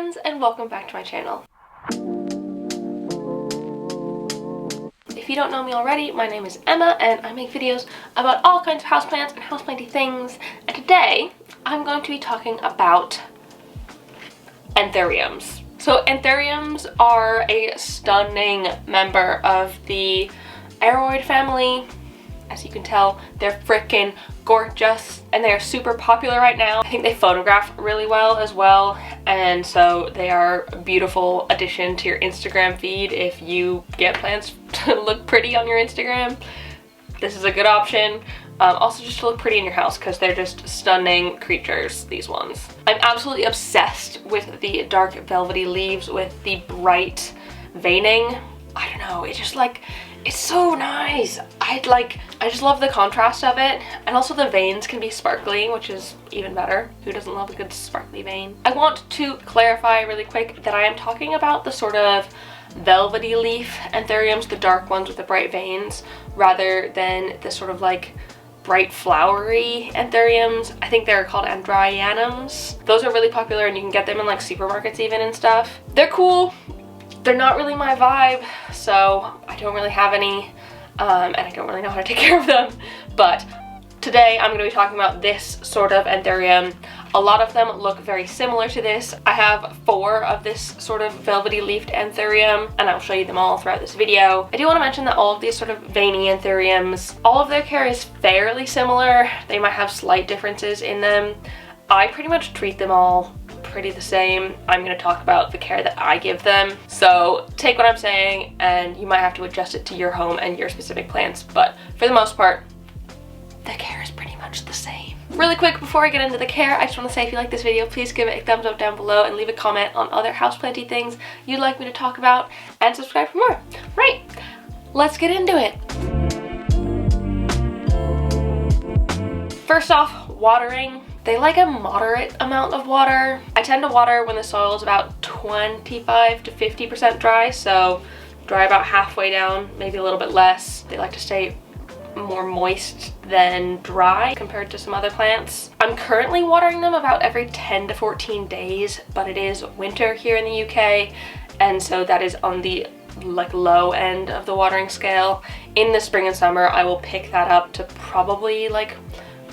friends, and welcome back to my channel. If you don't know me already, my name is Emma and I make videos about all kinds of houseplants and houseplanty things, and today I'm going to be talking about anthuriums. So anthuriums are a stunning member of the aroid family. As you can tell, they're freaking gorgeous and they are super popular right now. I think they photograph really well as well, and so they are a beautiful addition to your Instagram feed. If you get plants to look pretty on your Instagram, this is a good option. Also just to look pretty in your house because they're just stunning creatures, these ones. I'm absolutely obsessed with the dark velvety leaves with the bright veining. I don't know, it's just like, it's so nice. I just love the contrast of it, and also the veins can be sparkly, which is even better. Who doesn't love a good sparkly vein? I want to clarify really quick that I am talking about the sort of velvety leaf anthuriums, the dark ones with the bright veins, rather than the sort of like bright flowery anthuriums. I think they're called andryanums. Those are really popular and you can get them in like supermarkets even and stuff. They're cool. They're not really my vibe, so I don't really have any, and I don't really know how to take care of them. But today I'm going to be talking about this sort of anthurium. A lot of them look very similar to this. I have 4 of this sort of velvety leafed anthurium, and I'll show you them all throughout this video. I do want to mention that all of these sort of veiny anthuriums, all of their care is fairly similar. They might have slight differences in them. I pretty much treat them all pretty the same. I'm going to talk about the care that I give them. So take what I'm saying and you might have to adjust it to your home and your specific plants, but for the most part, the care is pretty much the same. Really quick before I get into the care, I just want to say if you like this video, please give it a thumbs up down below and leave a comment on other houseplanty things you'd like me to talk about, and subscribe for more. Right, let's get into it. First off, watering. They like a moderate amount of water. I tend to water when the soil is about 25 to 50% dry, so dry about halfway down, maybe a little bit less. They like to stay more moist than dry compared to some other plants. I'm currently watering them about every 10 to 14 days, but it is winter here in the UK, and so that is on the low end of the watering scale. In the spring and summer, I will pick that up to probably like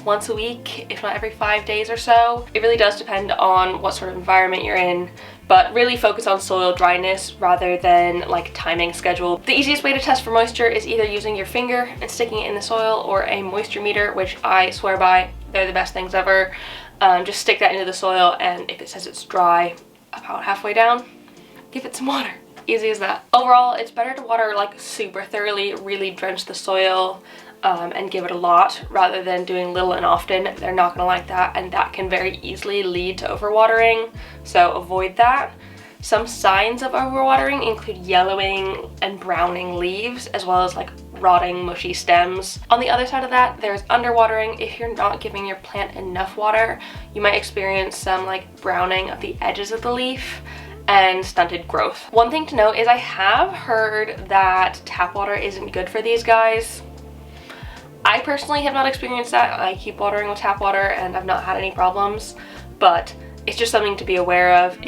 once a week, if not every 5 days or so. It really does depend on what sort of environment you're in, but really focus on soil dryness rather than like timing schedule. The easiest way to test for moisture is either using your finger and sticking it in the soil, or a moisture meter, which I swear by. They're the best things ever. Just stick that into the soil, and if it says it's dry about halfway down, give it some water. Easy as that. Overall, it's better to water like super thoroughly, really drench the soil, and give it a lot rather than doing little and often. They're not gonna like that, and that can very easily lead to overwatering, so avoid that. Some signs of overwatering include yellowing and browning leaves, as well as like rotting, mushy stems. On the other side of that, there's underwatering. If you're not giving your plant enough water, you might experience some like browning of the edges of the leaf and stunted growth. One thing to note is I have heard that tap water isn't good for these guys. I personally have not experienced that. I keep watering with tap water and I've not had any problems, but it's just something to be aware of.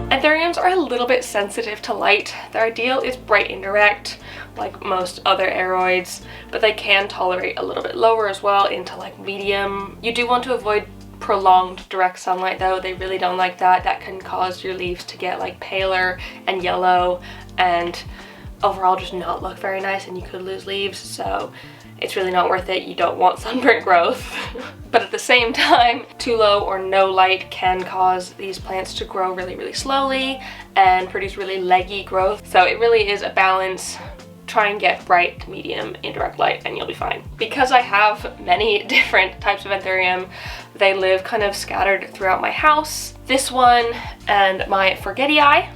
Anthuriums are a little bit sensitive to light. Their ideal is bright indirect, like most other aroids, but they can tolerate a little bit lower as well into like medium. You do want to avoid prolonged direct sunlight though. They really don't like that. That can cause your leaves to get like paler and yellow and overall just not look very nice, and you could lose leaves, so it's really not worth it. You don't want sunburnt growth. But at the same time, too low or no light can cause these plants to grow really, really slowly and produce really leggy growth. So it really is a balance. Try and get bright to medium indirect light and you'll be fine. Because I have many different types of anthurium, they live kind of scattered throughout my house. This one and my Forgetii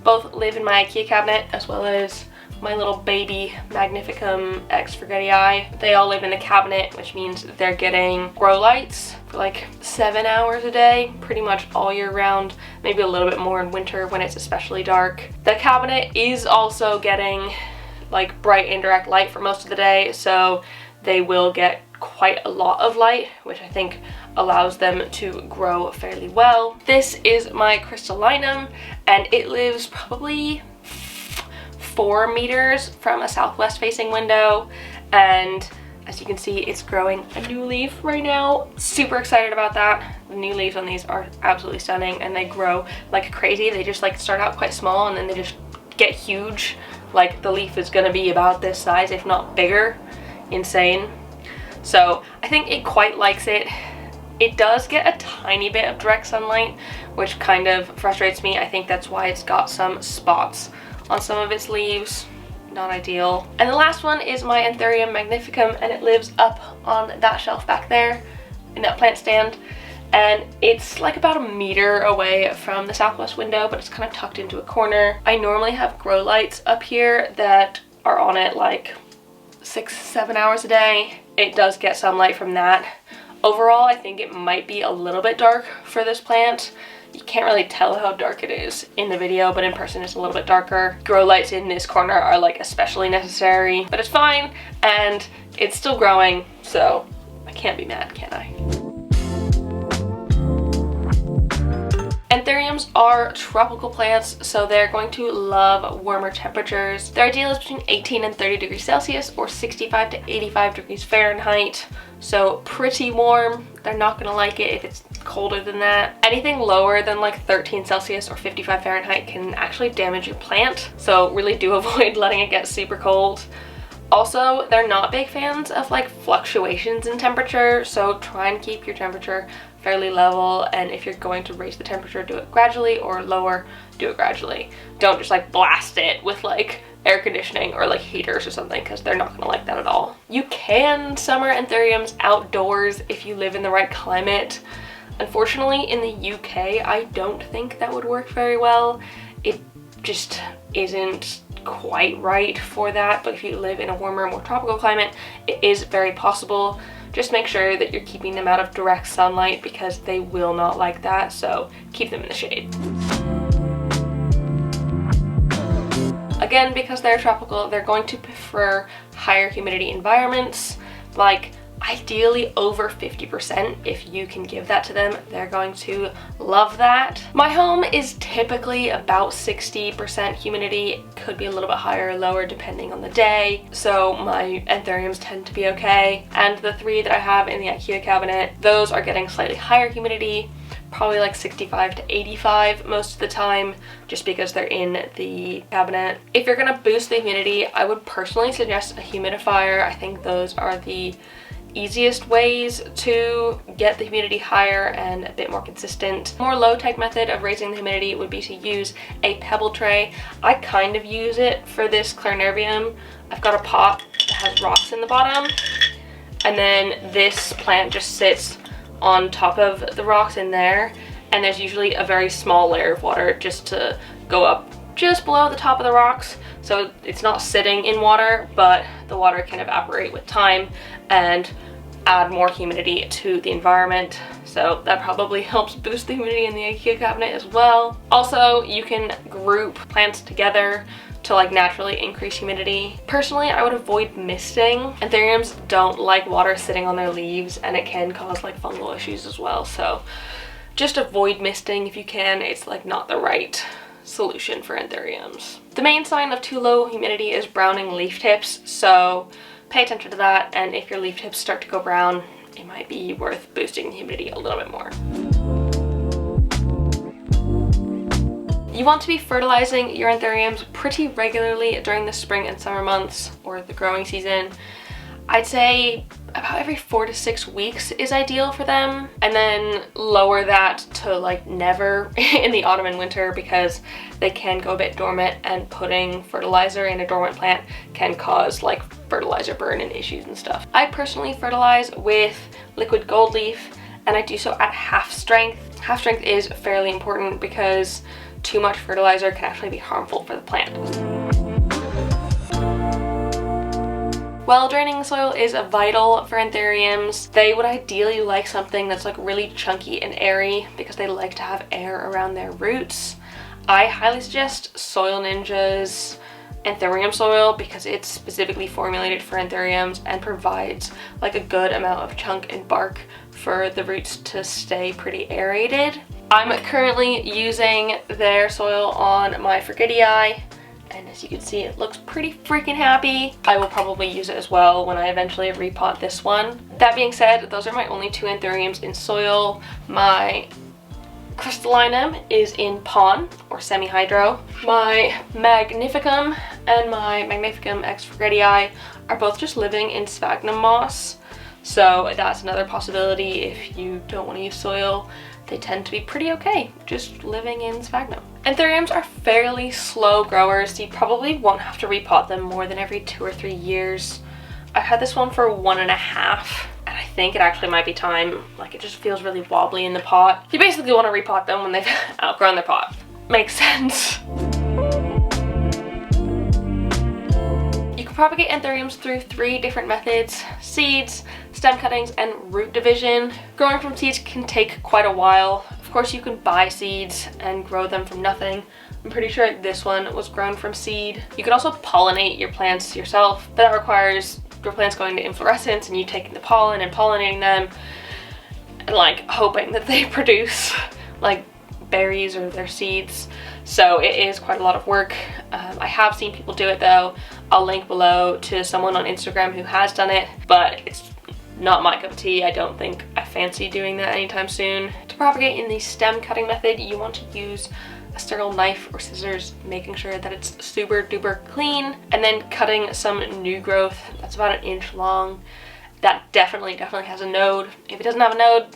both live in my IKEA cabinet, as well as my little baby Magnificum X Forgetii. They all live in the cabinet, which means that they're getting grow lights for like 7 hours a day, pretty much all year round, maybe a little bit more in winter when it's especially dark. The cabinet is also getting like bright indirect light for most of the day, so they will get quite a lot of light, which I think allows them to grow fairly well. This is my crystallinum, and it lives probably 4 meters from a southwest facing window, and as you can see, it's growing a new leaf right now. Super excited about that. The new leaves on these are absolutely stunning, and they grow like crazy. They just like start out quite small and then they just get huge. Like the leaf is gonna be about this size, if not bigger. Insane. So I think it quite likes it. It does get a tiny bit of direct sunlight, which kind of frustrates me. I think that's why it's got some spots on some of its leaves. Not ideal. And the last one is my Anthurium magnificum, and it lives up on that shelf back there in that plant stand, and it's like about 1 meter away from the southwest window, but it's kind of tucked into a corner. I normally have grow lights up here that are on it like 6-7 hours a day. It does get some light from that. Overall, I think it might be a little bit dark for this plant. You can't really tell how dark it is in the video, but in person it's a little bit darker. Grow lights in this corner are like especially necessary, but it's fine and it's still growing, so I can't be mad, can I? Anthuriums are tropical plants, so they're going to love warmer temperatures. Their ideal is between 18 and 30 degrees Celsius or 65 to 85 degrees Fahrenheit. So pretty warm. They're not gonna like it if it's colder than that. Anything lower than like 13 Celsius or 55 Fahrenheit can actually damage your plant. So really do avoid letting it get super cold. Also, they're not big fans of like fluctuations in temperature, so try and keep your temperature fairly level, and if you're going to raise the temperature, do it gradually, or lower, do it gradually. Don't just like blast it with like air conditioning or like heaters or something, because they're not gonna like that at all. You can summer Anthuriums outdoors if you live in the right climate. Unfortunately, in the UK, I don't think that would work very well. It just isn't quite right for that, but if you live in a warmer, more tropical climate, it is very possible. Just make sure that you're keeping them out of direct sunlight, because they will not like that, so keep them in the shade. Again, because they're tropical, they're going to prefer higher humidity environments, like ideally over 50%. If you can give that to them, they're going to love that. My home is typically about 60% humidity, could be a little bit higher or lower depending on the day, so my Anthuriums tend to be okay. And the 3 that I have in the IKEA cabinet, those are getting slightly higher humidity, probably like 65 to 85 most of the time, just because they're in the cabinet. If you're gonna boost the humidity, I would personally suggest a humidifier. I think those are the easiest ways to get the humidity higher and a bit more consistent. A more low-tech method of raising the humidity would be to use a pebble tray. I kind of use it for this Clarinervium. I've got a pot that has rocks in the bottom, and then this plant just sits on top of the rocks in there, and there's usually a very small layer of water just to go up just below the top of the rocks, so it's not sitting in water, but the water can evaporate with time and add more humidity to the environment, so that probably helps boost the humidity in the IKEA cabinet as well. Also, you can group plants together to like naturally increase humidity. Personally, I would avoid misting. Anthuriums don't like water sitting on their leaves, and it can cause like fungal issues as well, so just avoid misting if you can. It's like not the right solution for Anthuriums. The main sign of too low humidity is browning leaf tips, so pay attention to that, and if your leaf tips start to go brown, it might be worth boosting the humidity a little bit more. You want to be fertilizing your Anthuriums pretty regularly during the spring and summer months, or the growing season. I'd say about every 4 to 6 weeks is ideal for them, and then lower that to like never in the autumn and winter, because they can go a bit dormant, and putting fertilizer in a dormant plant can cause like fertilizer burn and issues and stuff. I personally fertilize with liquid gold leaf, and I do so at half strength. Half strength is fairly important because too much fertilizer can actually be harmful for the plant. Well, draining the soil is vital for Anthuriums. They would ideally like something that's like really chunky and airy, because they like to have air around their roots. I highly suggest Soil Ninja's anthurium soil because it's specifically formulated for anthuriums and provides like a good amount of chunk and bark for the roots to stay pretty aerated. I'm currently using their soil on my Forgetii, and as you can see, it looks pretty freaking happy. I will probably use it as well when I eventually repot this one. That being said, those are my only 2 anthuriums in soil. My crystallinum is in pon or semi-hydro. My magnificum and my magnificum x Forgetii are both just living in sphagnum moss. So that's another possibility if you don't want to use soil. They tend to be pretty okay just living in sphagnum. Anthuriums are fairly slow growers, so you probably won't have to repot them more than every 2 or 3 years. I've had this one for 1.5, and I think it actually might be time. Like, it just feels really wobbly in the pot. You basically want to repot them when they've outgrown their pot. Makes sense. You can propagate anthuriums through 3 different methods: seeds, stem cuttings, and root division. Growing from seeds can take quite a while. Of course, you can buy seeds and grow them from nothing. I'm pretty sure this one was grown from seed. You can also pollinate your plants yourself, but that requires your plants going to inflorescence and you taking the pollen and pollinating them and like hoping that they produce like berries or their seeds. So it is quite a lot of work. I have seen people do it though. I'll link below to someone on Instagram who has done it, but it's not my cup of tea. I don't think I fancy doing that anytime soon. To propagate in the stem cutting method, you want to use a sterile knife or scissors, making sure that it's super duper clean, and then cutting some new growth that's about 1 inch long. That definitely has a node. If it doesn't have a node,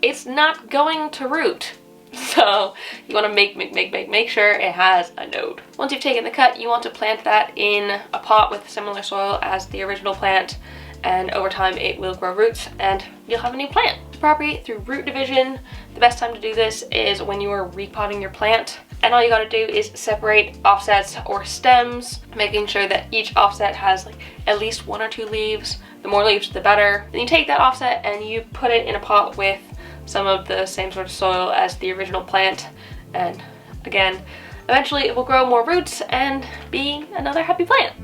it's not going to root. So you want to make sure it has a node. Once you've taken the cut, you want to plant that in a pot with similar soil as the original plant, and over time it will grow roots and you'll have a new plant. To propagate through root division, the best time to do this is when you are repotting your plant, and all you gotta do is separate offsets or stems, making sure that each offset has like at least 1 or 2 leaves. The more leaves, the better. Then you take that offset and you put it in a pot with some of the same sort of soil as the original plant, and again, eventually it will grow more roots and be another happy plant.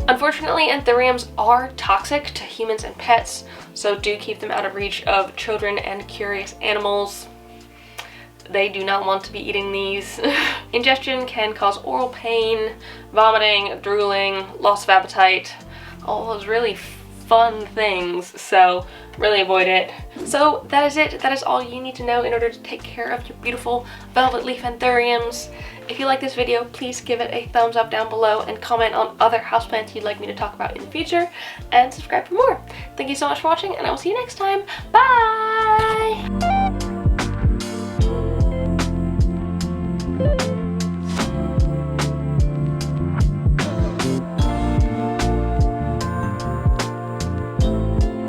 Unfortunately, anthuriums are toxic to humans and pets, so do keep them out of reach of children and curious animals. They do not want to be eating these. Ingestion can cause oral pain, vomiting, drooling, loss of appetite, all those really fun things, so really avoid it. So that is it. That is all you need to know in order to take care of your beautiful velvet leaf anthuriums. If you like this video, please give it a thumbs up down below and comment on other houseplants you'd like me to talk about in the future, and subscribe for more. Thank you so much for watching, and I will see you next time. Bye!